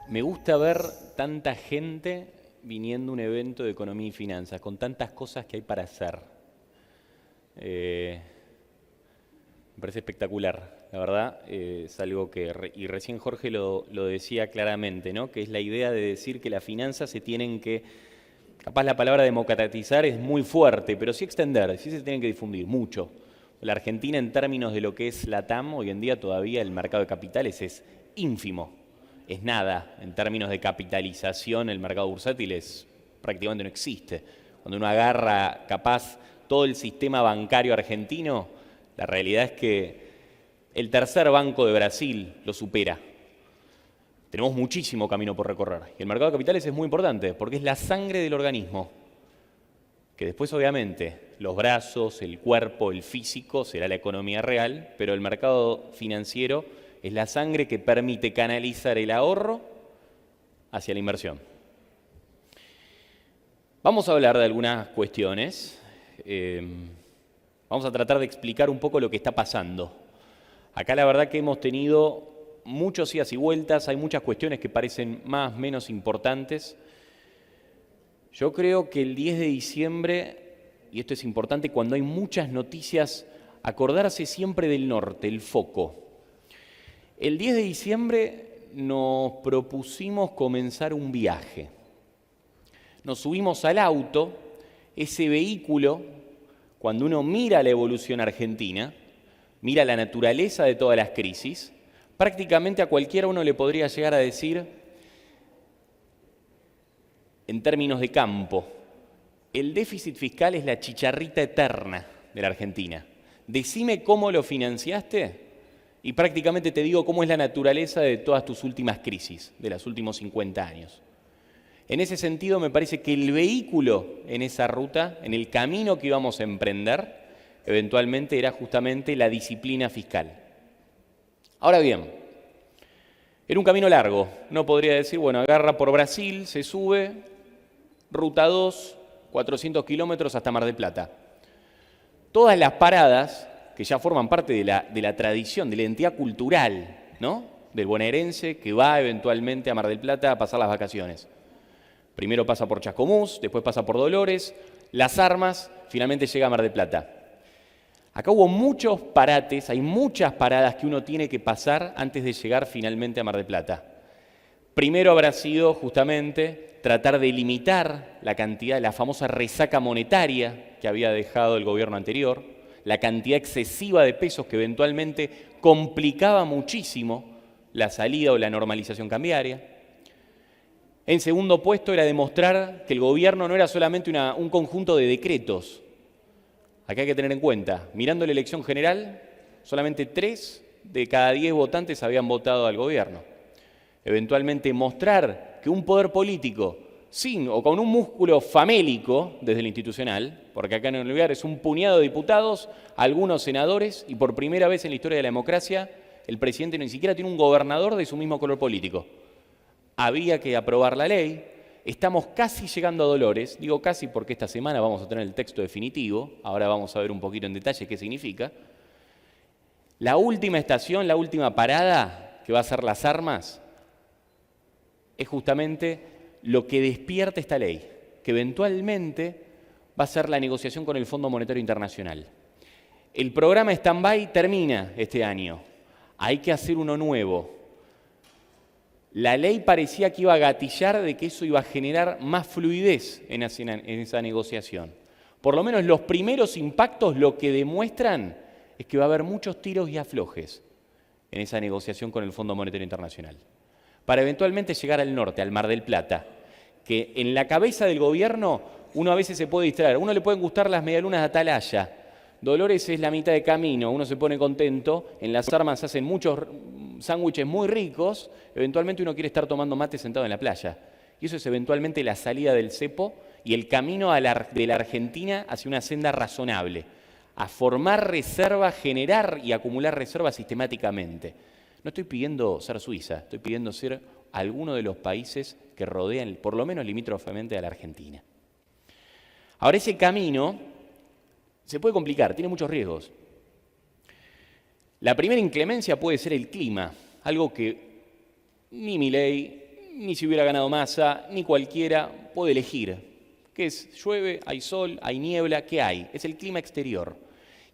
Me gusta ver tanta gente viniendo a un evento de economía y finanzas, con tantas cosas que hay para hacer. Me parece espectacular, la verdad, es algo que, y recién Jorge lo decía claramente, ¿no? Que es la idea de decir que las finanzas se tienen que, capaz la palabra democratizar es muy fuerte, pero sí extender, sí se tienen que difundir mucho. La Argentina en términos de lo que es la TAM, hoy en día todavía el mercado de capitales es ínfimo, es nada. En términos de capitalización el mercado bursátil prácticamente no existe. Cuando uno agarra capaz todo el sistema bancario argentino, la realidad es que el tercer banco de Brasil lo supera. Tenemos muchísimo camino por recorrer. Y el mercado de capitales es muy importante porque es la sangre del organismo, que después obviamente los brazos, el cuerpo, el físico será la economía real, pero el mercado financiero es la sangre que permite canalizar el ahorro hacia la inversión. Vamos a hablar de algunas cuestiones. Vamos a tratar de explicar un poco lo que está pasando. Acá la verdad que hemos tenido muchos idas y vueltas, hay muchas cuestiones que parecen más o menos importantes. Yo creo que el 10 de diciembre, y esto es importante, cuando hay muchas noticias, acordarse siempre del norte, el foco. El 10 de diciembre nos propusimos comenzar un viaje. Nos subimos al auto, ese vehículo, cuando uno mira la evolución argentina, mira la naturaleza de todas las crisis, prácticamente a cualquiera uno le podría llegar a decir, en términos de campo, el déficit fiscal es la chicharrita eterna de la Argentina. Decime cómo lo financiaste y prácticamente te digo cómo es la naturaleza de todas tus últimas crisis, de los últimos 50 años. En ese sentido, me parece que el vehículo en esa ruta, en el camino que íbamos a emprender, eventualmente era justamente la disciplina fiscal. Ahora bien, era un camino largo. No podría decir, bueno, agarra por Brasil, se sube, ruta 2, 400 kilómetros hasta Mar del Plata. Todas las paradas que ya forman parte de la tradición, de la identidad cultural, ¿no?, del bonaerense que va eventualmente a Mar del Plata a pasar las vacaciones. Primero pasa por Chascomús, después pasa por Dolores, Las Armas, finalmente llega a Mar del Plata. Acá hubo muchos parates, hay muchas paradas que uno tiene que pasar antes de llegar finalmente a Mar del Plata. Primero habrá sido justamente tratar de limitar la cantidad, la famosa resaca monetaria que había dejado el gobierno anterior, la cantidad excesiva de pesos que eventualmente complicaba muchísimo la salida o la normalización cambiaria. En segundo puesto era demostrar que el gobierno no era solamente un conjunto de decretos. Acá hay que tener en cuenta, mirando la elección general, solamente 3 de cada 10 votantes habían votado al gobierno. Eventualmente mostrar que un poder político, sin o con un músculo famélico desde lo institucional, porque acá en el lugar es un puñado de diputados, algunos senadores, y por primera vez en la historia de la democracia, el presidente ni siquiera tiene un gobernador de su mismo color político. Había que aprobar la ley. Estamos casi llegando a Dolores, digo casi porque esta semana vamos a tener el texto definitivo, ahora vamos a ver un poquito en detalle qué significa. La última estación, la última parada, que va a ser Las Armas, es justamente lo que despierta esta ley, que eventualmente va a ser la negociación con el Fondo Monetario Internacional. El programa stand-by termina este año, hay que hacer uno nuevo. La ley parecía que iba a gatillar de que eso iba a generar más fluidez en esa negociación. Por lo menos los primeros impactos lo que demuestran es que va a haber muchos tiros y aflojes en esa negociación con el Fondo Monetario Internacional, para eventualmente llegar al norte, al Mar del Plata, que en la cabeza del gobierno uno a veces se puede distraer. A uno le pueden gustar las medialunas de Atalaya. Dolores es la mitad de camino, uno se pone contento, en Las Armas hacen muchos sándwiches muy ricos, eventualmente uno quiere estar tomando mate sentado en la playa. Y eso es eventualmente la salida del cepo y el camino de la Argentina hacia una senda razonable, a formar reservas, generar y acumular reservas sistemáticamente. No estoy pidiendo ser Suiza, estoy pidiendo ser alguno de los países que rodean, por lo menos limítrofamente, a la Argentina. Ahora, ese camino se puede complicar, tiene muchos riesgos. La primera inclemencia puede ser el clima, algo que ni Milei ni si hubiera ganado Massa, ni cualquiera puede elegir. ¿Qué es? Llueve, hay sol, hay niebla, ¿qué hay? Es el clima exterior.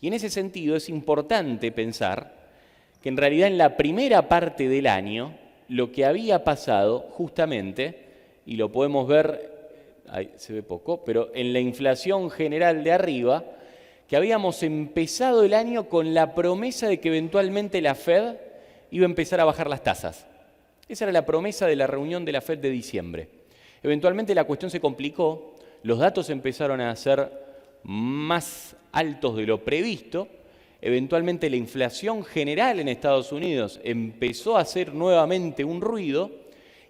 Y en ese sentido es importante pensar que en realidad en la primera parte del año lo que había pasado justamente, y lo podemos ver, ahí se ve poco, pero en la inflación general de arriba, que habíamos empezado el año con la promesa de que eventualmente la Fed iba a empezar a bajar las tasas. Esa era la promesa de la reunión de la Fed de diciembre. Eventualmente la cuestión se complicó, los datos empezaron a ser más altos de lo previsto, eventualmente la inflación general en Estados Unidos empezó a hacer nuevamente un ruido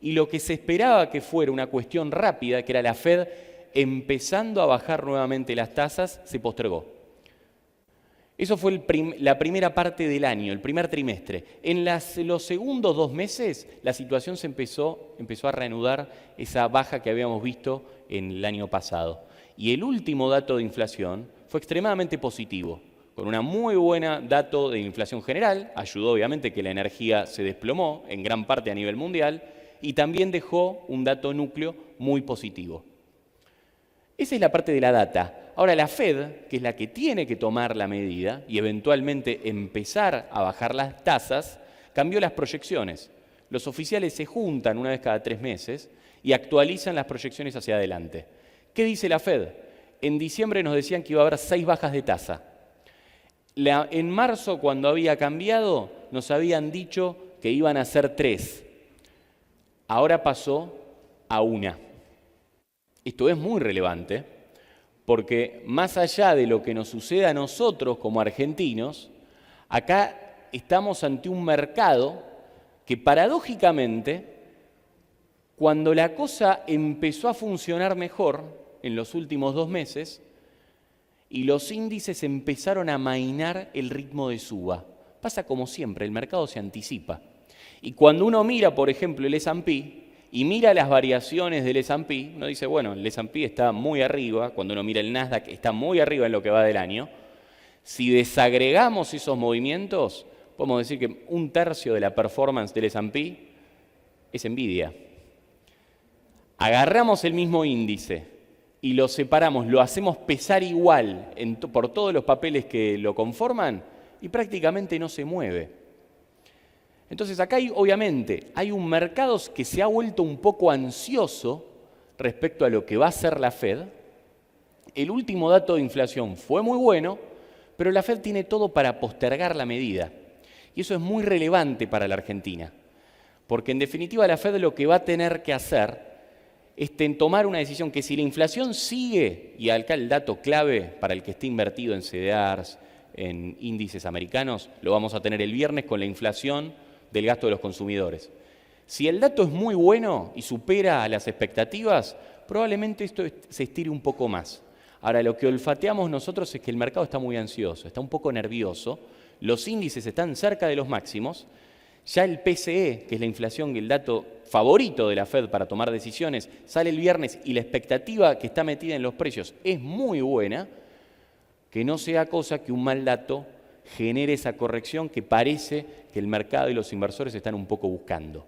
y lo que se esperaba que fuera una cuestión rápida, que era la Fed empezando a bajar nuevamente las tasas, se postergó. Eso fue la primera parte del año, el primer trimestre. En los segundos 2 meses la situación se empezó a reanudar esa baja que habíamos visto en el año pasado. Y el último dato de inflación fue extremadamente positivo, con una muy buena dato de inflación general, ayudó obviamente que la energía se desplomó en gran parte a nivel mundial y también dejó un dato núcleo muy positivo. Esa es la parte de la data. Ahora la Fed, que es la que tiene que tomar la medida y eventualmente empezar a bajar las tasas, cambió las proyecciones. Los oficiales se juntan una vez cada 3 meses y actualizan las proyecciones hacia adelante. ¿Qué dice la Fed? En diciembre nos decían que iba a haber 6 bajas de tasa. En marzo, cuando había cambiado, nos habían dicho que iban a ser 3. Ahora pasó a 1. Esto es muy relevante porque más allá de lo que nos sucede a nosotros como argentinos, acá estamos ante un mercado que paradójicamente, cuando la cosa empezó a funcionar mejor en los últimos 2 meses y los índices empezaron a amainar el ritmo de suba, pasa como siempre, el mercado se anticipa. Y cuando uno mira, por ejemplo, el S&P, y mira las variaciones del S&P, uno dice, bueno, el S&P está muy arriba, cuando uno mira el Nasdaq está muy arriba en lo que va del año. Si desagregamos esos movimientos, podemos decir que 1/3 de la performance del S&P es Nvidia. Agarramos el mismo índice y lo separamos, lo hacemos pesar igual por todos los papeles que lo conforman y prácticamente no se mueve. Entonces acá obviamente hay un mercado que se ha vuelto un poco ansioso respecto a lo que va a hacer la Fed. El último dato de inflación fue muy bueno, pero la Fed tiene todo para postergar la medida. Y eso es muy relevante para la Argentina, porque en definitiva la Fed lo que va a tener que hacer es tomar una decisión que si la inflación sigue, y acá el dato clave para el que esté invertido en CDRs, en índices americanos, lo vamos a tener el viernes con la inflación del gasto de los consumidores. Si el dato es muy bueno y supera a las expectativas, probablemente esto se estire un poco más. Ahora, lo que olfateamos nosotros es que el mercado está muy ansioso, está un poco nervioso, los índices están cerca de los máximos, ya el PCE, que es la inflación, el dato favorito de la Fed para tomar decisiones, sale el viernes y la expectativa que está metida en los precios es muy buena, que no sea cosa que un mal dato genere esa corrección que parece que el mercado y los inversores están un poco buscando.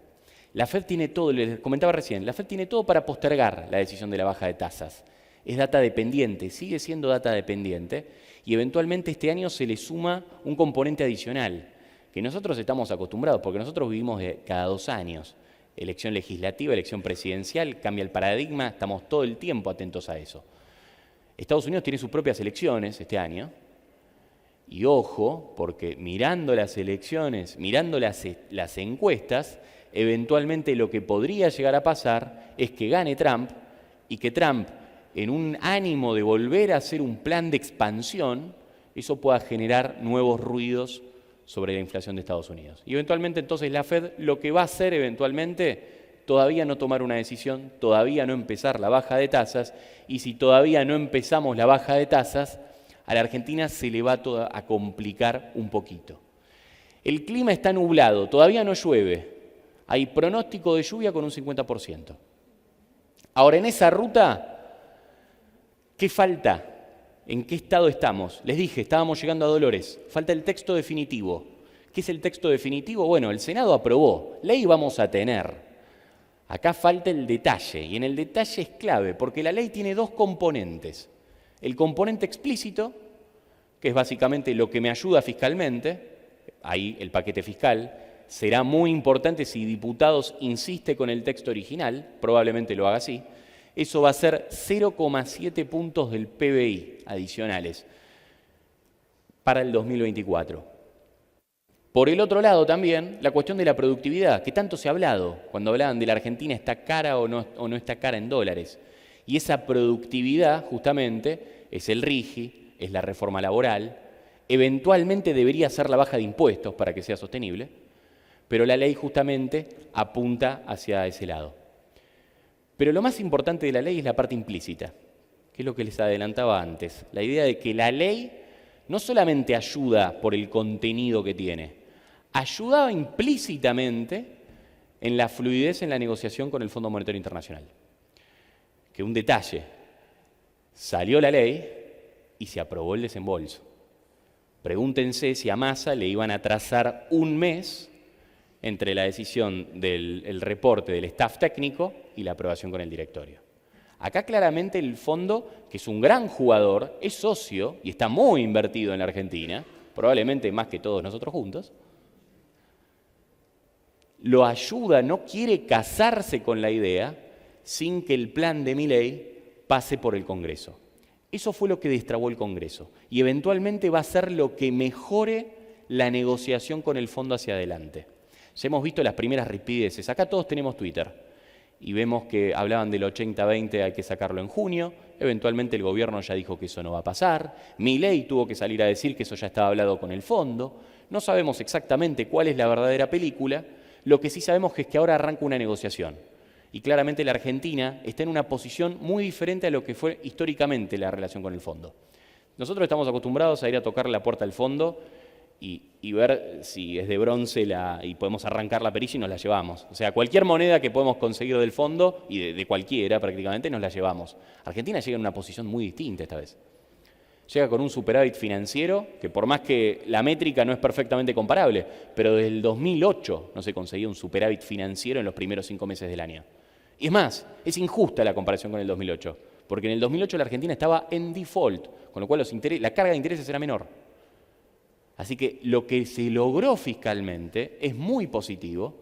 La Fed tiene todo, les comentaba recién, la Fed tiene todo para postergar la decisión de la baja de tasas. Es data dependiente, sigue siendo data dependiente y eventualmente este año se le suma un componente adicional que nosotros estamos acostumbrados porque nosotros vivimos cada 2 años. Elección legislativa, elección presidencial, cambia el paradigma, estamos todo el tiempo atentos a eso. Estados Unidos tiene sus propias elecciones este año. Y ojo, porque mirando las elecciones, mirando las encuestas, eventualmente lo que podría llegar a pasar es que gane Trump y que Trump, en un ánimo de volver a hacer un plan de expansión, eso pueda generar nuevos ruidos sobre la inflación de Estados Unidos. Y eventualmente entonces la Fed lo que va a hacer eventualmente, todavía no tomar una decisión, todavía no empezar la baja de tasas, y si todavía no empezamos la baja de tasas, a la Argentina se le va a complicar un poquito. El clima está nublado, todavía no llueve. Hay pronóstico de lluvia con un 50%. Ahora, en esa ruta, ¿qué falta? ¿En qué estado estamos? Les dije, estábamos llegando a Dolores. Falta el texto definitivo. ¿Qué es el texto definitivo? Bueno, el Senado aprobó. Ley vamos a tener. Acá falta el detalle, y en el detalle es clave, porque la ley tiene dos componentes. El componente explícito, que es básicamente lo que me ayuda fiscalmente, ahí el paquete fiscal, será muy importante si diputados insiste con el texto original, probablemente lo haga así, eso va a ser 0,7 puntos del PBI adicionales para el 2024. Por el otro lado también, la cuestión de la productividad, que tanto se ha hablado cuando hablaban de la Argentina está cara o no está cara en dólares. Y esa productividad justamente es el RIGI, es la reforma laboral, eventualmente debería ser la baja de impuestos para que sea sostenible, pero la ley justamente apunta hacia ese lado. Pero lo más importante de la ley es la parte implícita, que es lo que les adelantaba antes, la idea de que la ley no solamente ayuda por el contenido que tiene, ayudaba implícitamente en la fluidez en la negociación con el Fondo Monetario Internacional. Que un detalle, salió la ley y se aprobó el desembolso. Pregúntense si a Massa le iban a trazar un mes entre la decisión del reporte del staff técnico y la aprobación con el directorio. Acá claramente el fondo, que es un gran jugador, es socio y está muy invertido en la Argentina, probablemente más que todos nosotros juntos, lo ayuda, no quiere casarse con la idea sin que el plan de Milei pase por el Congreso. Eso fue lo que destrabó el Congreso y eventualmente va a ser lo que mejore la negociación con el fondo hacia adelante. Ya hemos visto las primeras ripideces, acá todos tenemos Twitter y vemos que hablaban del 80-20, hay que sacarlo en junio, eventualmente el gobierno ya dijo que eso no va a pasar, Milei tuvo que salir a decir que eso ya estaba hablado con el fondo, no sabemos exactamente cuál es la verdadera película. Lo que sí sabemos es que ahora arranca una negociación y claramente la Argentina está en una posición muy diferente a lo que fue históricamente la relación con el fondo. Nosotros estamos acostumbrados a ir a tocar la puerta al fondo y ver si es de bronce y podemos arrancar la perilla y nos la llevamos. O sea, cualquier moneda que podemos conseguir del fondo y de cualquiera prácticamente nos la llevamos. Argentina llega en una posición muy distinta esta vez. Llega con un superávit financiero que por más que la métrica no es perfectamente comparable, pero desde el 2008 no se conseguía un superávit financiero en los primeros 5 meses del año. Y es más, es injusta la comparación con el 2008, porque en el 2008 la Argentina estaba en default, con lo cual la carga de intereses era menor. Así que lo que se logró fiscalmente es muy positivo,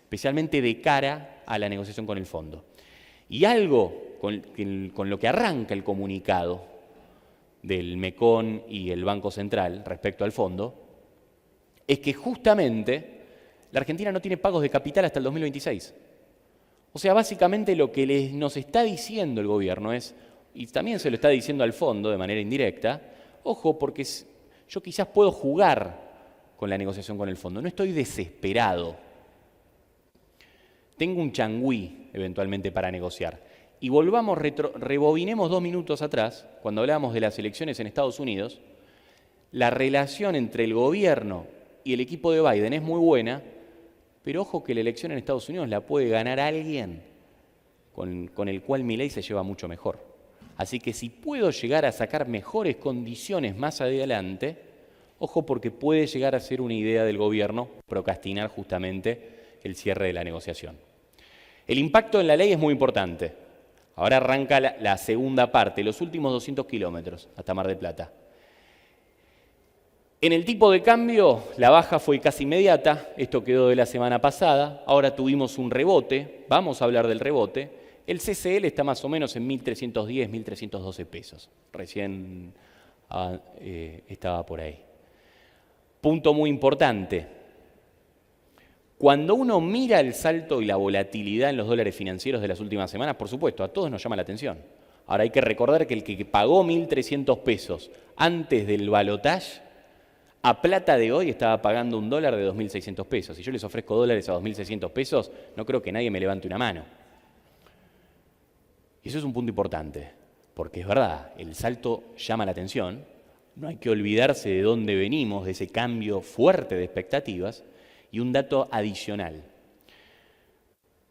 especialmente de cara a la negociación con el fondo. Y algo con lo que arranca el comunicado del MECON y el Banco Central respecto al fondo, es que justamente la Argentina no tiene pagos de capital hasta el 2026. O sea, básicamente lo que nos está diciendo el gobierno es, y también se lo está diciendo al fondo de manera indirecta, ojo, porque yo quizás puedo jugar con la negociación con el fondo, no estoy desesperado. Tengo un changüí eventualmente para negociar. Y rebobinemos 2 minutos atrás, cuando hablábamos de las elecciones en Estados Unidos, la relación entre el gobierno y el equipo de Biden es muy buena, pero ojo que la elección en Estados Unidos la puede ganar alguien con el cual Milei se lleva mucho mejor. Así que si puedo llegar a sacar mejores condiciones más adelante, ojo porque puede llegar a ser una idea del gobierno procrastinar justamente el cierre de la negociación. El impacto en la ley es muy importante. Ahora arranca la segunda parte, los últimos 200 kilómetros hasta Mar del Plata. En el tipo de cambio, la baja fue casi inmediata, esto quedó de la semana pasada, ahora tuvimos un rebote, vamos a hablar del rebote. El CCL está más o menos en 1.310, 1.312 pesos, recién estaba por ahí. Punto muy importante. Cuando uno mira el salto y la volatilidad en los dólares financieros de las últimas semanas, por supuesto, a todos nos llama la atención. Ahora hay que recordar que el que pagó 1.300 pesos antes del balotaje, a plata de hoy estaba pagando un dólar de 2.600 pesos. Si yo les ofrezco dólares a 2.600 pesos, no creo que nadie me levante una mano. Y eso es un punto importante, porque es verdad, el salto llama la atención, no hay que olvidarse de dónde venimos, de ese cambio fuerte de expectativas. Y un dato adicional.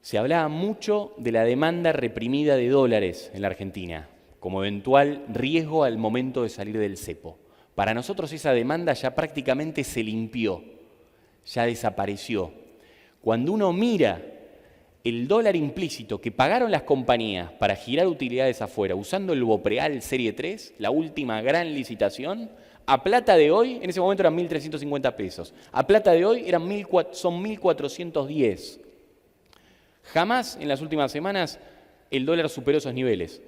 Se hablaba mucho de la demanda reprimida de dólares en la Argentina, como eventual riesgo al momento de salir del cepo. Para nosotros esa demanda ya prácticamente se limpió, ya desapareció. Cuando uno mira el dólar implícito que pagaron las compañías para girar utilidades afuera usando el Bopreal Serie 3, la última gran licitación, a plata de hoy, en ese momento eran 1.350 pesos, a plata de hoy son 1.410. Jamás en las últimas semanas el dólar superó esos niveles.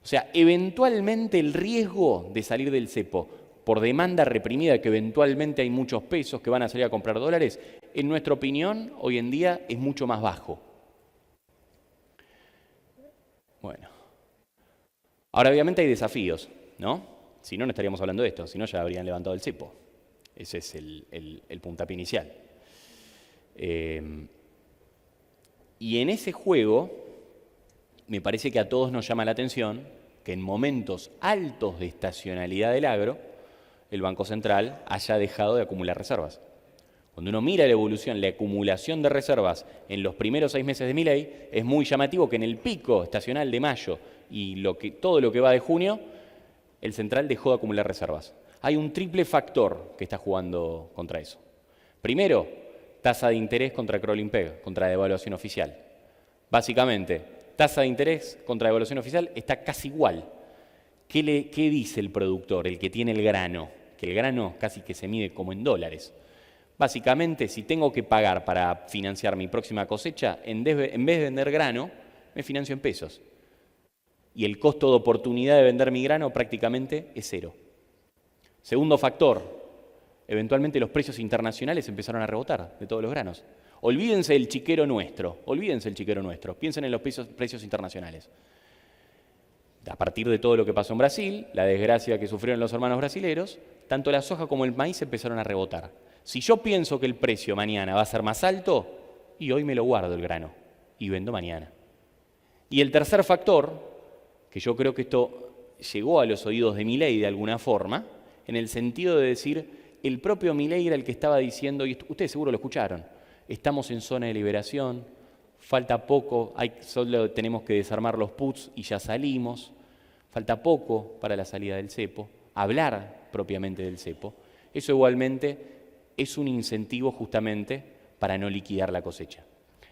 O sea, eventualmente el riesgo de salir del cepo por demanda reprimida, que eventualmente hay muchos pesos que van a salir a comprar dólares, en nuestra opinión, hoy en día es mucho más bajo. Bueno, ahora obviamente hay desafíos, ¿no? Si no, no estaríamos hablando de esto, si no ya habrían levantado el cepo. Ese es el puntapié inicial. Y en ese juego, me parece que a todos nos llama la atención que en momentos altos de estacionalidad del agro, el Banco Central haya dejado de acumular reservas. Cuando uno mira la evolución, la acumulación de reservas en los primeros 6 meses de Milei, es muy llamativo que en el pico estacional de mayo y todo lo que va de junio, el Central dejó de acumular reservas. Hay un triple factor que está jugando contra eso. Primero, tasa de interés contra crawling peg, contra devaluación oficial. Básicamente, tasa de interés contra devaluación oficial está casi igual. ¿Qué dice el productor, el que tiene el grano? Que el grano casi que se mide como en dólares. Básicamente, si tengo que pagar para financiar mi próxima cosecha, en vez de vender grano, me financio en pesos. Y el costo de oportunidad de vender mi grano prácticamente es cero. Segundo factor, eventualmente los precios internacionales empezaron a rebotar de todos los granos. Olvídense del chiquero nuestro, piensen en los precios internacionales. A partir de todo lo que pasó en Brasil, la desgracia que sufrieron los hermanos brasileros, tanto la soja como el maíz empezaron a rebotar. Si yo pienso que el precio mañana va a ser más alto, y hoy me lo guardo el grano y vendo mañana. Y el tercer factor, que yo creo que esto llegó a los oídos de Milei de alguna forma, en el sentido de decir, el propio Milei era el que estaba diciendo, y ustedes seguro lo escucharon, estamos en zona de liberación, falta poco, solo tenemos que desarmar los puts y ya salimos, falta poco para la salida del cepo, hablar propiamente del cepo. Eso igualmente es un incentivo justamente para no liquidar la cosecha.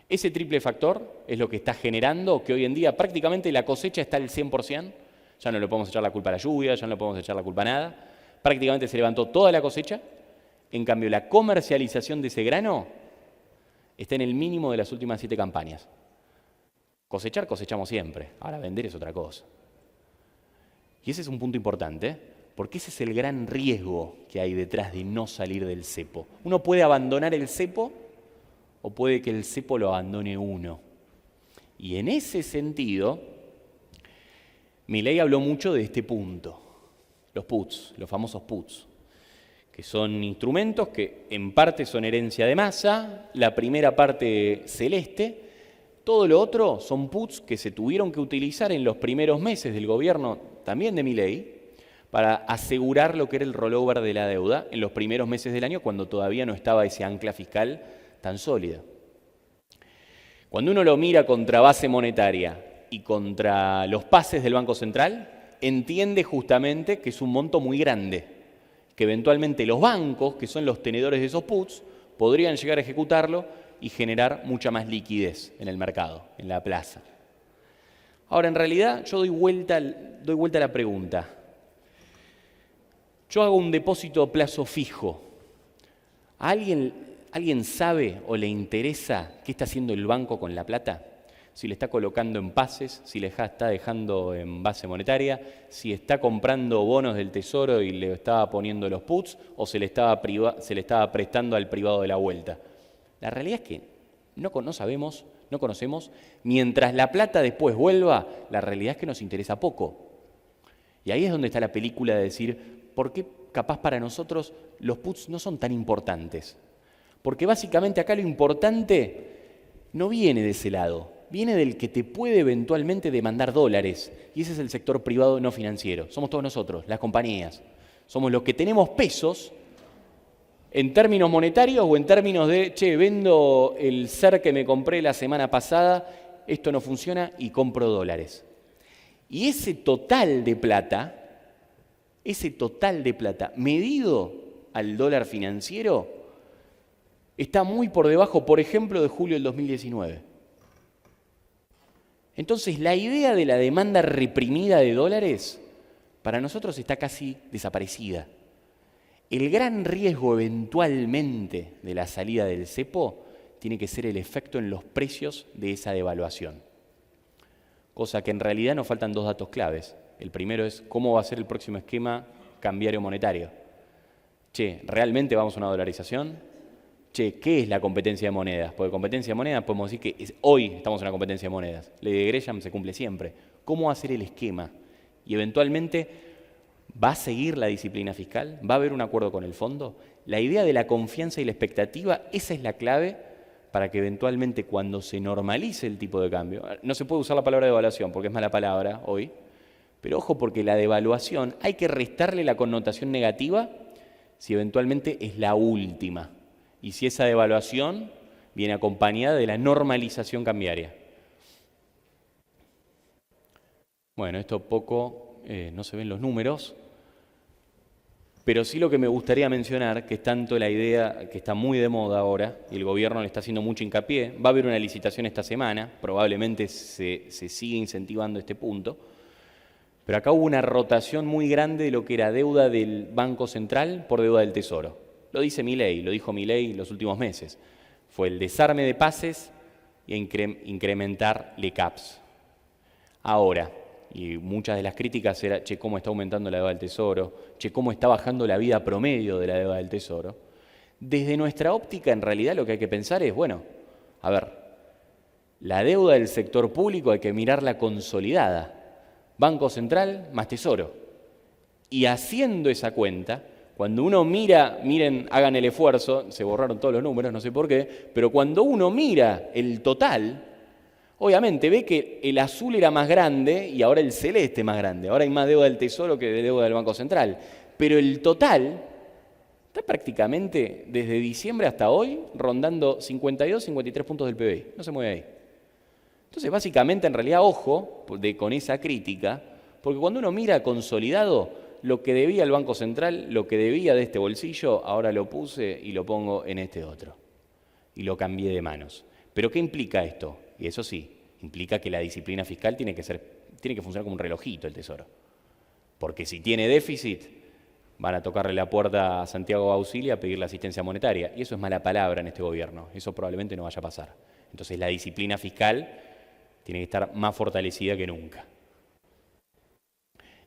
Ese triple factor es lo que está generando que hoy en día prácticamente la cosecha está al 100%, ya no le podemos echar la culpa a la lluvia, ya no le podemos echar la culpa a nada, prácticamente se levantó toda la cosecha, en cambio la comercialización de ese grano está en el mínimo de las últimas 7 campañas. Cosechar, cosechamos siempre, ahora vender es otra cosa. Y ese es un punto importante, porque ese es el gran riesgo que hay detrás de no salir del cepo. Uno puede abandonar el cepo o puede que el cepo lo abandone uno. Y en ese sentido, Milei habló mucho de este punto, los puts, los famosos puts, que son instrumentos que en parte son herencia de Massa, la primera parte celeste, todo lo otro son puts que se tuvieron que utilizar en los primeros meses del gobierno también de Milei para asegurar lo que era el rollover de la deuda en los primeros meses del año cuando todavía no estaba ese ancla fiscal tan sólida. Cuando uno lo mira contra base monetaria y contra los pases del Banco Central, entiende justamente que es un monto muy grande, que eventualmente los bancos, que son los tenedores de esos puts, podrían llegar a ejecutarlo y generar mucha más liquidez en el mercado, en la plaza. Ahora, en realidad, yo doy vuelta a la pregunta. Yo hago un depósito a plazo fijo. ¿Alguien sabe o le interesa qué está haciendo el banco con la plata? Si le está colocando en pases, si le está dejando en base monetaria, si está comprando bonos del tesoro y le estaba poniendo los puts o se le estaba prestando al privado de la vuelta. La realidad es que no sabemos, no conocemos. Mientras la plata después vuelva, la realidad es que nos interesa poco. Y ahí es donde está la película de decir, ¿por qué capaz para nosotros los puts no son tan importantes? Porque básicamente acá lo importante no viene de ese lado, viene del que te puede eventualmente demandar dólares. Y ese es el sector privado no financiero. Somos todos nosotros, las compañías. Somos los que tenemos pesos en términos monetarios o en términos de, vendo el SER que me compré la semana pasada, esto no funciona y compro dólares. Y ese total de plata medido al dólar financiero, está muy por debajo, por ejemplo, de julio del 2019. Entonces, la idea de la demanda reprimida de dólares para nosotros está casi desaparecida. El gran riesgo eventualmente de la salida del cepo tiene que ser el efecto en los precios de esa devaluación. Cosa que en realidad nos faltan dos datos claves. El primero es cómo va a ser el próximo esquema cambiario monetario. Che, ¿realmente vamos a una dolarización? Che, ¿qué es la competencia de monedas? Porque competencia de monedas podemos decir que hoy estamos en una competencia de monedas. Ley de Gresham se cumple siempre. ¿Cómo va a ser el esquema? Y eventualmente, ¿va a seguir la disciplina fiscal? ¿Va a haber un acuerdo con el fondo? La idea de la confianza y la expectativa, esa es la clave para que eventualmente cuando se normalice el tipo de cambio, no se puede usar la palabra devaluación porque es mala palabra hoy, pero ojo porque la devaluación hay que restarle la connotación negativa si eventualmente es la última y si esa devaluación viene acompañada de la normalización cambiaria. Bueno, esto poco, no se ven los números, pero sí lo que me gustaría mencionar, que es tanto la idea que está muy de moda ahora, y el gobierno le está haciendo mucho hincapié, va a haber una licitación esta semana, probablemente se sigue incentivando este punto, pero acá hubo una rotación muy grande de lo que era deuda del Banco Central por deuda del Tesoro. Lo dice Milei, lo dijo Milei los últimos meses. Fue el desarme de pases y incrementar LECAPs. Ahora, y muchas de las críticas eran, che, cómo está aumentando la deuda del Tesoro, che, cómo está bajando la vida promedio de la deuda del Tesoro. Desde nuestra óptica, en realidad, lo que hay que pensar es, bueno, a ver, la deuda del sector público hay que mirarla consolidada. Banco Central más Tesoro. Y haciendo esa cuenta, cuando uno mira, miren, hagan el esfuerzo, se borraron todos los números, no sé por qué, pero cuando uno mira el total, obviamente ve que el azul era más grande y ahora el celeste es más grande. Ahora hay más deuda del Tesoro que de deuda del Banco Central. Pero el total está prácticamente desde diciembre hasta hoy rondando 52, 53 puntos del PBI. No se mueve ahí. Entonces, básicamente, en realidad, ojo con esa crítica, porque cuando uno mira consolidado, lo que debía el Banco Central, lo que debía de este bolsillo, ahora lo puse y lo pongo en este otro. Y lo cambié de manos. ¿Pero qué implica esto? Y eso sí, implica que la disciplina fiscal tiene que funcionar como un relojito el Tesoro. Porque si tiene déficit, van a tocarle la puerta a Santiago Auxilia a pedirle asistencia monetaria. Y eso es mala palabra en este gobierno. Eso probablemente no vaya a pasar. Entonces la disciplina fiscal tiene que estar más fortalecida que nunca.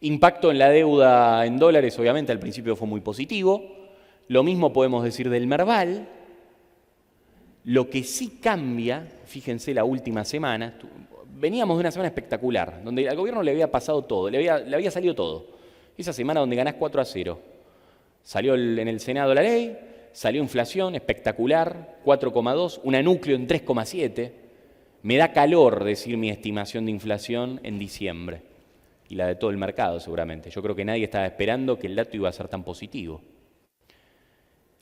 Impacto en la deuda en dólares, obviamente, al principio fue muy positivo. Lo mismo podemos decir del Merval. Lo que sí cambia, fíjense la última semana, veníamos de una semana espectacular, donde al gobierno le había pasado todo, le había salido todo. Esa semana donde ganás 4-0. Salió en el Senado la ley, salió inflación espectacular, 4,2, una núcleo en 3,7. Me da calor decir mi estimación de inflación en diciembre y la de todo el mercado seguramente. Yo creo que nadie estaba esperando que el dato iba a ser tan positivo.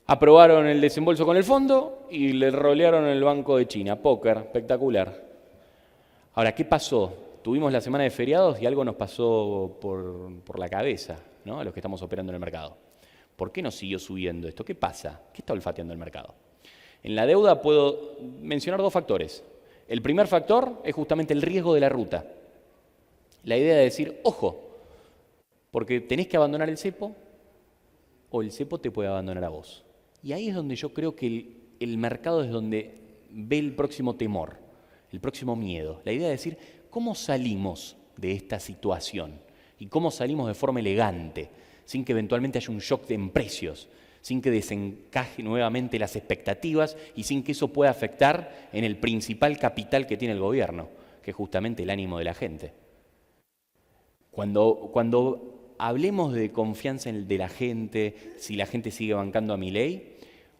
Aprobaron el desembolso con el fondo y le rolearon el Banco de China. Póker, espectacular. Ahora, ¿qué pasó? Tuvimos la semana de feriados y algo nos pasó por la cabeza, ¿no? A los que estamos operando en el mercado. ¿Por qué no siguió subiendo esto? ¿Qué pasa? ¿Qué está olfateando el mercado? En la deuda puedo mencionar dos factores. El primer factor es justamente el riesgo de la ruta. La idea de decir, ojo, porque tenés que abandonar el cepo o el cepo te puede abandonar a vos. Y ahí es donde yo creo que el mercado es donde ve el próximo temor, el próximo miedo. La idea de decir, ¿cómo salimos de esta situación? Y cómo salimos de forma elegante, sin que eventualmente haya un shock en precios, sin que desencaje nuevamente las expectativas y sin que eso pueda afectar en el principal capital que tiene el gobierno, que es justamente el ánimo de la gente. Cuando hablemos de confianza de la gente, si la gente sigue bancando a Milei,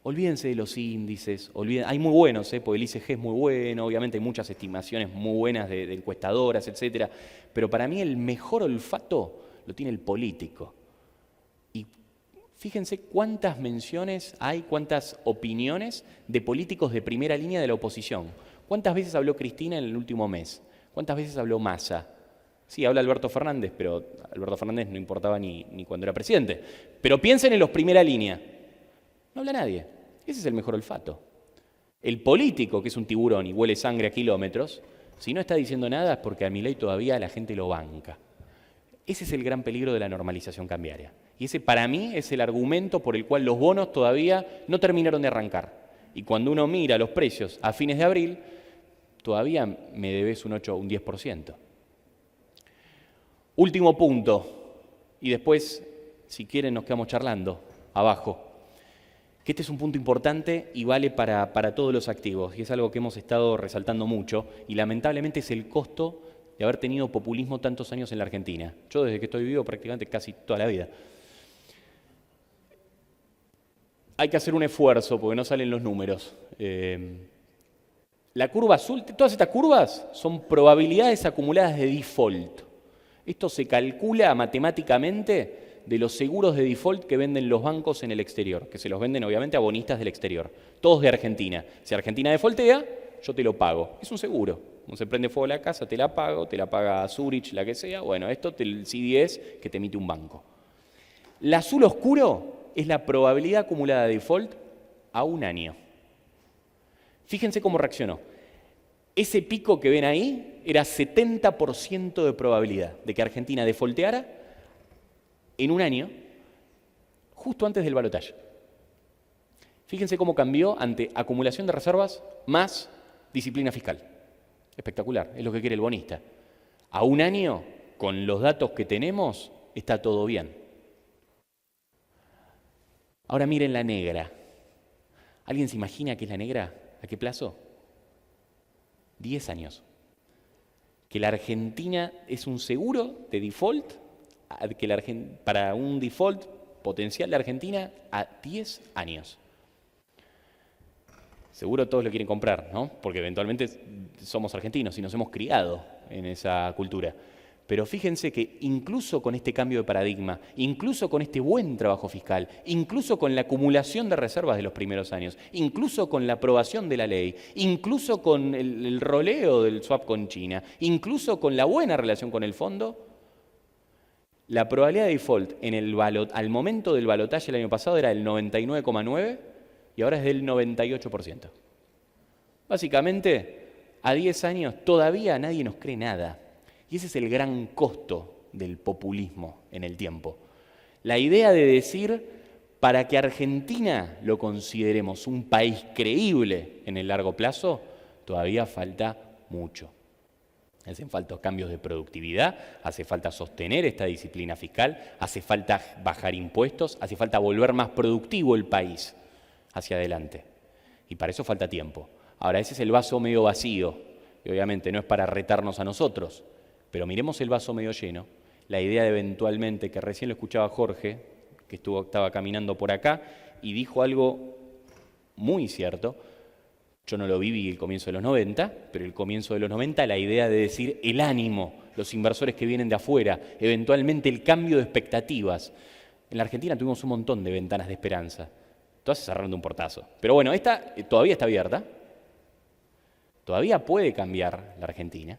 olvídense de los índices, hay muy buenos, porque el ICG es muy bueno, obviamente hay muchas estimaciones muy buenas de encuestadoras, etcétera, pero para mí el mejor olfato lo tiene el político. Y fíjense cuántas menciones hay, cuántas opiniones de políticos de primera línea de la oposición. ¿Cuántas veces habló Cristina en el último mes? ¿Cuántas veces habló Massa? Sí, habla Alberto Fernández, pero Alberto Fernández no importaba ni cuando era presidente. Pero piensen en los primera línea. No habla nadie. Ese es el mejor olfato. El político, que es un tiburón y huele sangre a kilómetros, Si no está diciendo nada es porque a Milei todavía la gente lo banca. Ese es el gran peligro de la normalización cambiaria. Y ese para mí es el argumento por el cual los bonos todavía no terminaron de arrancar. Y cuando uno mira los precios a fines de abril, todavía me debes un 8 o un 10%. Último punto, y después, si quieren, nos quedamos charlando abajo. Que este es un punto importante y vale para todos los activos, y es algo que hemos estado resaltando mucho, y lamentablemente es el costo de haber tenido populismo tantos años en la Argentina. Yo desde que estoy vivo prácticamente casi toda la vida. Hay que hacer un esfuerzo porque no salen los números. La curva azul, todas estas curvas son probabilidades acumuladas de default. Esto se calcula matemáticamente de los seguros de default que venden los bancos en el exterior, que se los venden obviamente a bonistas del exterior, todos de Argentina. Si Argentina defaultea, yo te lo pago. Es un seguro. Como se prende fuego la casa, te la pago, te la paga Zurich, la que sea. Bueno, esto el CDS que te emite un banco. El azul oscuro es la probabilidad acumulada de default a un año. Fíjense cómo reaccionó. Ese pico que ven ahí era 70% de probabilidad de que Argentina defaulteara en un año, justo antes del balotaje. Fíjense cómo cambió ante acumulación de reservas más disciplina fiscal. Espectacular, es lo que quiere el bonista. A un año, con los datos que tenemos, está todo bien. Ahora miren la negra. ¿Alguien se imagina qué es la negra? ¿A qué plazo? 10 años. Que la Argentina es un seguro de default para un default potencial de Argentina a 10 años. Seguro todos lo quieren comprar, ¿no? Porque eventualmente somos argentinos y nos hemos criado en esa cultura. Pero fíjense que incluso con este cambio de paradigma, incluso con este buen trabajo fiscal, incluso con la acumulación de reservas de los primeros años, incluso con la aprobación de la ley, incluso con el roleo del swap con China, incluso con la buena relación con el fondo, la probabilidad de default al momento del balotaje el año pasado era del 99,9% y ahora es del 98%. Básicamente, a 10 años todavía nadie nos cree nada. Y ese es el gran costo del populismo en el tiempo. La idea de decir, para que Argentina lo consideremos un país creíble en el largo plazo, todavía falta mucho. Hacen falta cambios de productividad, hace falta sostener esta disciplina fiscal, hace falta bajar impuestos, hace falta volver más productivo el país hacia adelante. Y para eso falta tiempo. Ahora, ese es el vaso medio vacío, y obviamente no es para retarnos a nosotros, pero miremos el vaso medio lleno, la idea de eventualmente, que recién lo escuchaba Jorge, que estaba caminando por acá, y dijo algo muy cierto. Yo no lo viví el comienzo de los 90, pero el comienzo de los 90, la idea de decir el ánimo, los inversores que vienen de afuera, eventualmente el cambio de expectativas. En la Argentina tuvimos un montón de ventanas de esperanza, todas se cerraron de un portazo. Pero bueno, esta todavía está abierta, todavía puede cambiar la Argentina.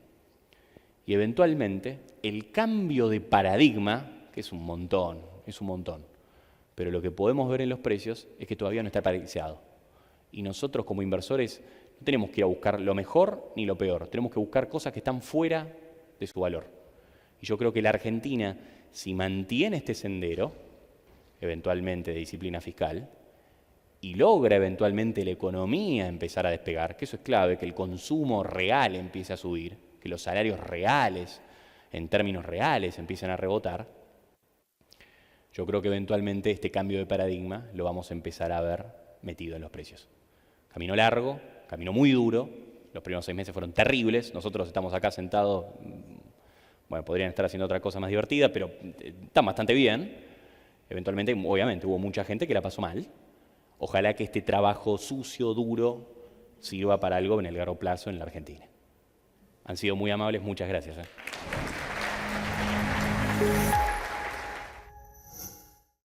Y eventualmente el cambio de paradigma, que es un montón, pero lo que podemos ver en los precios es que todavía no está paralizado. Y nosotros como inversores no tenemos que ir a buscar lo mejor ni lo peor, tenemos que buscar cosas que están fuera de su valor. Y yo creo que la Argentina, si mantiene este sendero, eventualmente de disciplina fiscal, y logra eventualmente la economía empezar a despegar, que eso es clave, que el consumo real empiece a subir, que los salarios reales, en términos reales, empiecen a rebotar, yo creo que eventualmente este cambio de paradigma lo vamos a empezar a ver metido en los precios. Camino largo, camino muy duro, los primeros 6 meses fueron terribles, nosotros estamos acá sentados, bueno, podrían estar haciendo otra cosa más divertida, pero están bastante bien. Eventualmente, obviamente, hubo mucha gente que la pasó mal. Ojalá que este trabajo sucio, duro, sirva para algo en el largo plazo en la Argentina. Han sido muy amables, muchas gracias.